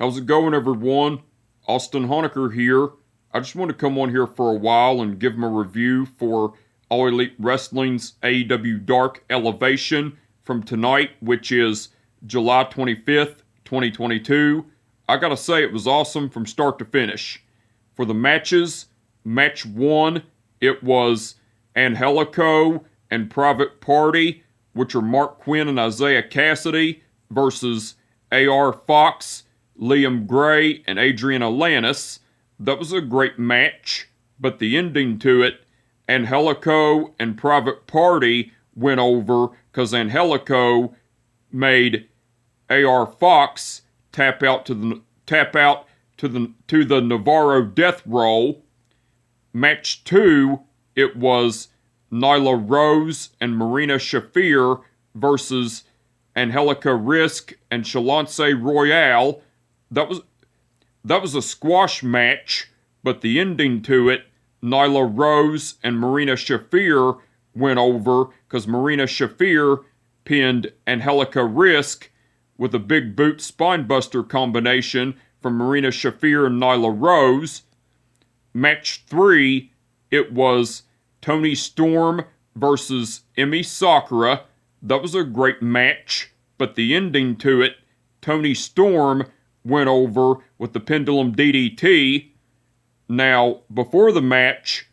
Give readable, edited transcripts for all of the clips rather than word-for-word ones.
How's it going, everyone? Austin Honecker here. I just want to come on here for a while and give them a review for All Elite Wrestling's AEW Dark Elevation from tonight, which is July 25th, 2022. I gotta say, it was awesome from start to finish. For the matches, match 1, it was Angelico and Private Party, which are Mark Quinn and Isaiah Cassidy, versus A.R. Fox, Liam Gray, and Adrian Alanis. That was a great match, but the ending to it, Angelico and Private Party went over because Angelico made A.R. Fox tap out to the Navarro Death Roll. Match 2, it was Nyla Rose and Marina Shafir versus Angelica Risk and Shalance Royale. That was a squash match, but the ending to it, Nyla Rose and Marina Shafir went over because Marina Shafir pinned Angelica Risk with a big boot spinebuster combination from Marina Shafir and Nyla Rose. Match 3, it was Toni Storm versus Emi Sakura. That was a great match, but the ending to it, Toni Storm went over with the Pendulum DDT. Now, before the match,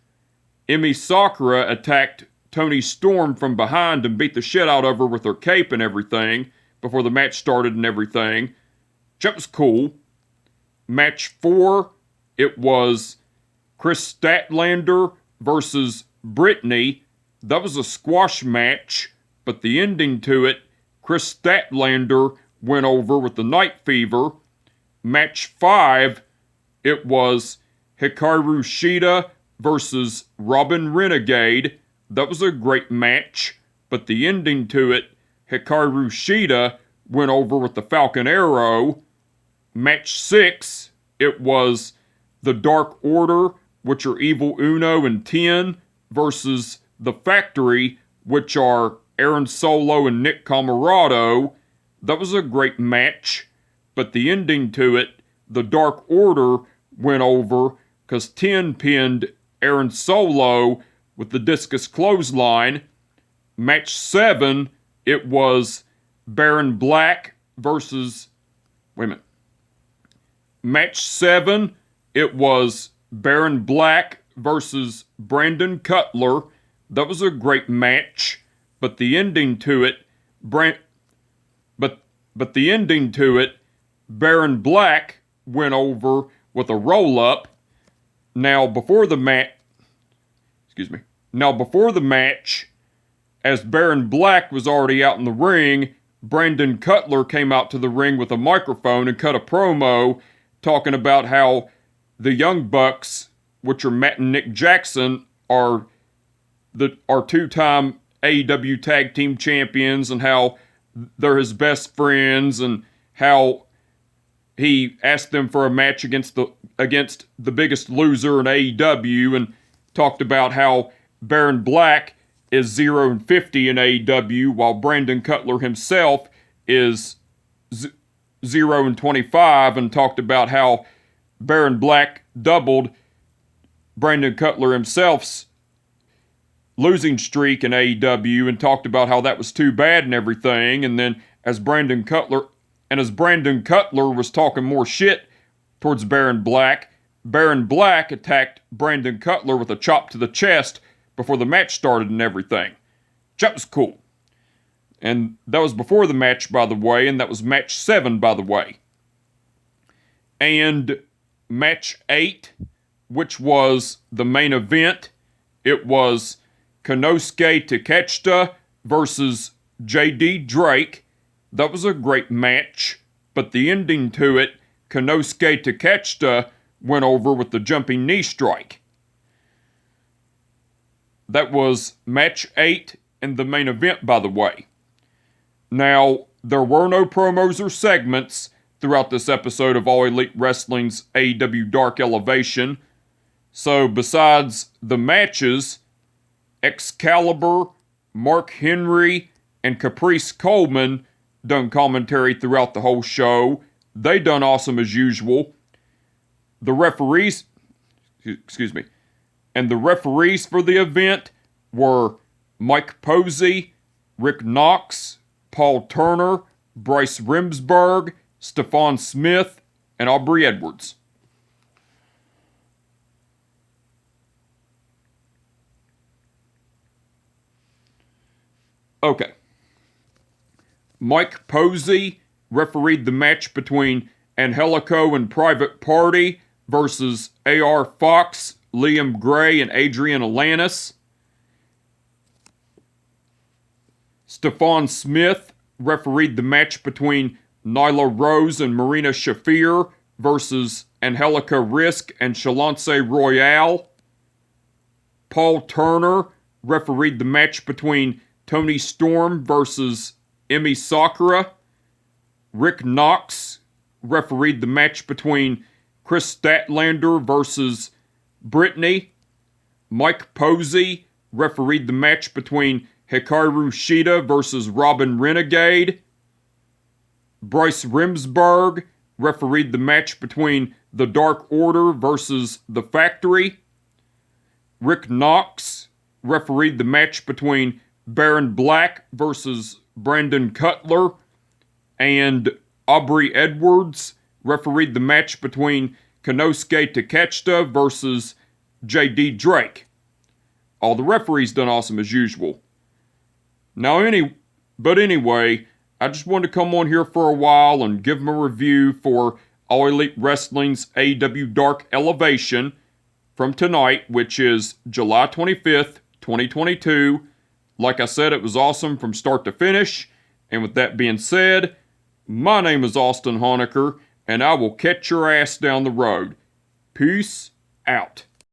Emi Sakura attacked Toni Storm from behind and beat the shit out of her with her cape and everything before the match started and everything. That was cool. Match 4, it was Chris Statlander versus Brittany. That was a squash match, but the ending to it, Chris Statlander went over with the Night Fever. Match 5, it was Hikaru Shida versus Robin Renegade. That was a great match, but the ending to it, Hikaru Shida went over with the Falcon Arrow. Match 6, it was the Dark Order, which are Evil Uno and 10, versus the Factory, which are Aaron Solo and Nick Camarado. That was a great match, but the ending to it, the Dark Order went over because 10 pinned Aaron Solo with the discus clothesline. Match 7, it was Baron Black versus... Match 7, it was Baron Black versus Brandon Cutler. That was a great match, but the ending to it, but the ending to it, Baron Black went over with a roll-up. Now before the match, as Baron Black was already out in the ring, Brandon Cutler came out to the ring with a microphone and cut a promo talking about how the Young Bucks, which are Matt and Nick Jackson, are two-time AEW Tag Team Champions, and how they're his best friends, and how he asked them for a match against the biggest loser in AEW, and talked about how Baron Black is 0-50 in AEW, while Brandon Cutler himself is 0-25, and talked about how Baron Black doubled Brandon Cutler himself's losing streak in AEW, and talked about how that was too bad and everything. And then as Brandon Cutler was talking more shit towards Baron Black attacked Brandon Cutler with a chop to the chest before the match started and everything. That was cool. And that was before the match, by the way, and that was match 7, by the way. And match 8, which was the main event, it was Konosuke Takeshita versus J.D. Drake. That was a great match, but the ending to it, Konosuke Takeshita went over with the jumping knee strike. That was match 8 in the main event, by the way. Now, there were no promos or segments throughout this episode of All Elite Wrestling's AEW Dark Elevation. So, besides the matches, Excalibur, Mark Henry, and Caprice Coleman done commentary throughout the whole show. they done awesome as usual. The referees, excuse me, and the referees for the event were Mike Posey, Rick Knox, Paul Turner, Bryce Remsburg, Stephon Smith, and Aubrey Edwards. Okay. Mike Posey refereed the match between Angelico and Private Party versus A.R. Fox, Liam Gray, and Adrian Alanis. Stephon Smith refereed the match between Nyla Rose and Marina Shafir versus Angelica Risk and Shalance Royale. Paul Turner refereed the match between Tony Storm versus Emi Sakura. Rick Knox refereed the match between Chris Statlander versus Brittany. Mike Posey refereed the match between Hikaru Shida versus Robin Renegade. Bryce Remsburg refereed the match between The Dark Order versus The Factory. Rick Knox refereed the match between Baron Black versus Brandon Cutler. And Aubrey Edwards refereed the match between Konosuke Takeshita versus J.D. Drake. All the referees done awesome as usual. Anyway, I just wanted to come on here for a while and give them a review for All Elite Wrestling's AEW Dark Elevation from tonight, which is July 25th, 2022. Like I said, it was awesome from start to finish. And with that being said, my name is Austin Honecker, and I will catch your ass down the road. Peace out.